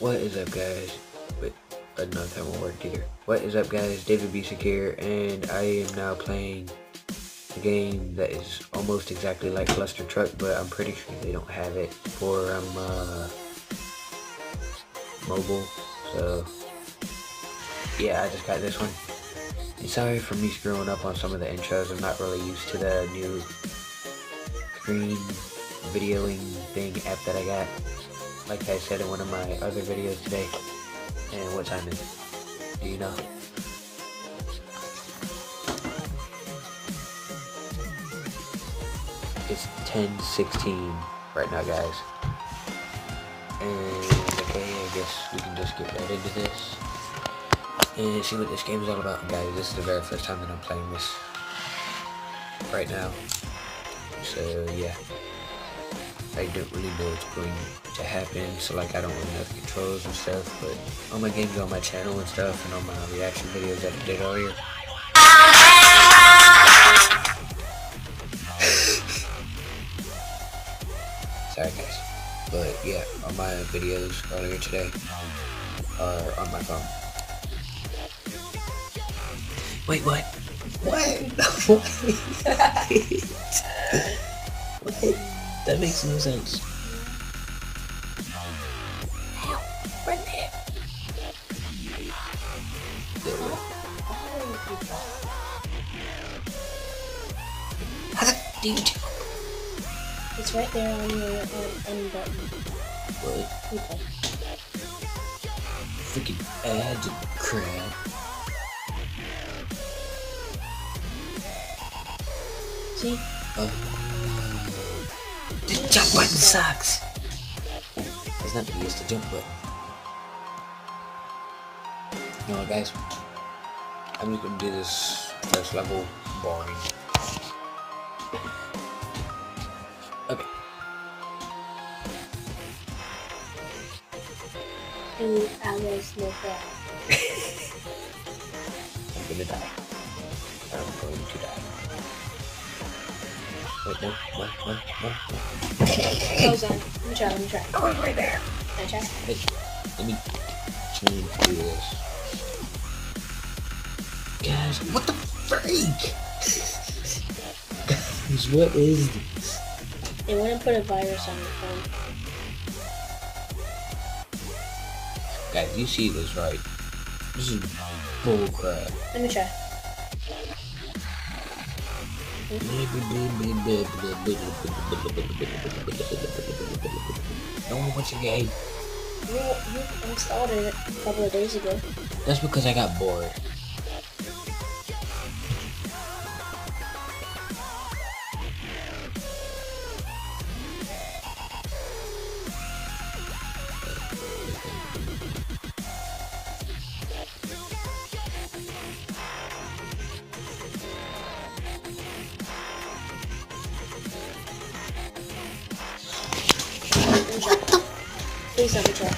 What is up, guys? Wait, no, that won't work either. What is up, guys? David Bisick here, and I am now playing a game that is almost exactly like Cluster Truck, but I'm pretty sure they don't have it for mobile. So yeah, I just got this one. And sorry for me screwing up on some of the intros. I'm not really used to the new screen videoing thing app that I got, like I said in one of my other videos today. And what time is it? Do you know? It's 10:16 right now, guys. And okay, I guess we can just get right into this and see what this game is all about. Guys, this is the very first time that I'm playing this right now. So yeah, I don't really know what's going to happen, so like I don't really know the controls and stuff, but all my games on my channel and stuff and all my reaction videos that I did earlier, sorry guys, but yeah, all my videos earlier today are on my phone. Wait, what? What? What? That makes no sense. Run there. How the do you do? It's right there on your end button. What? Okay. Freaking ads and crap. See? The jump button sucks. It's not the use the jump button. You know what, guys? I'm just gonna do this first level boring. Okay. And I was no bad. I'm gonna die. I'm going to die. Wait, no. Close on. Let me try. Oh, right there. Can I try? Hey, let me try and do this. Guys, what the freak? Guys, what is this? They wouldn't put a virus on your phone. Guys, you see this, right? This is bull crap. Let me try. No one wants your game. You installed it a couple of days ago. That's because I got bored. Please let me try.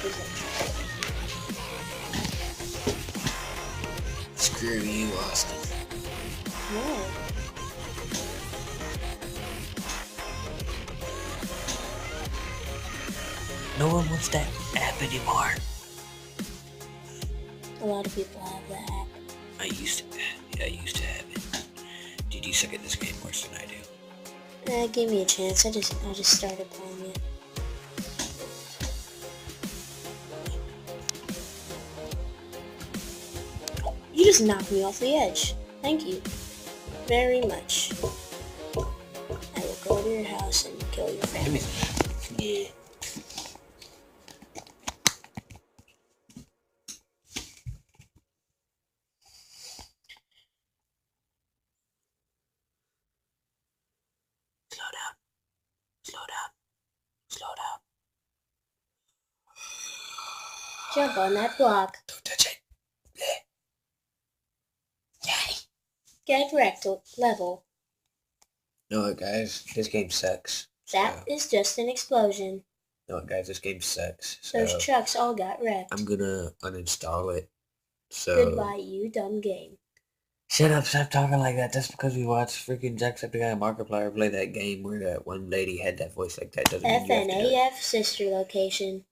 Screw you, Austin. No. No one wants that app anymore. A lot of people have that app. I used to have it. Dude, you suck at this game worse than I do. Give me a chance. I just started playing it. You just knocked me off the edge. Thank you very much. I will go to your house and kill your family. Yeah. Slow down. Jump on that block. Don't touch it. Yay. Get wrecked level. You know what, guys? This game sucks. That is just an explosion. You know what, guys? This game sucks. So Those trucks all got wrecked. I'm gonna uninstall it. So Goodbye, you dumb game. Shut up, stop talking like that. That's because we watched freaking Jacksepticeye and Markiplier play that game where that one lady had that voice like that. Doesn't mean you have to do it. FNAF sister location.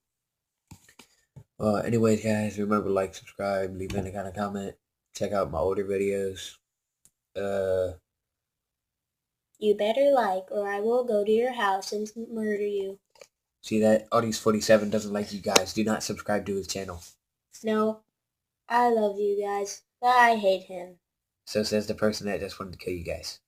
Anyways, guys, remember to like, subscribe, leave any kind of comment. Check out my older videos. You better like, or I will go to your house and murder you. See that? Audience47 doesn't like you guys. Do not subscribe to his channel. No, I love you guys, but I hate him. So says the person that just wanted to kill you guys.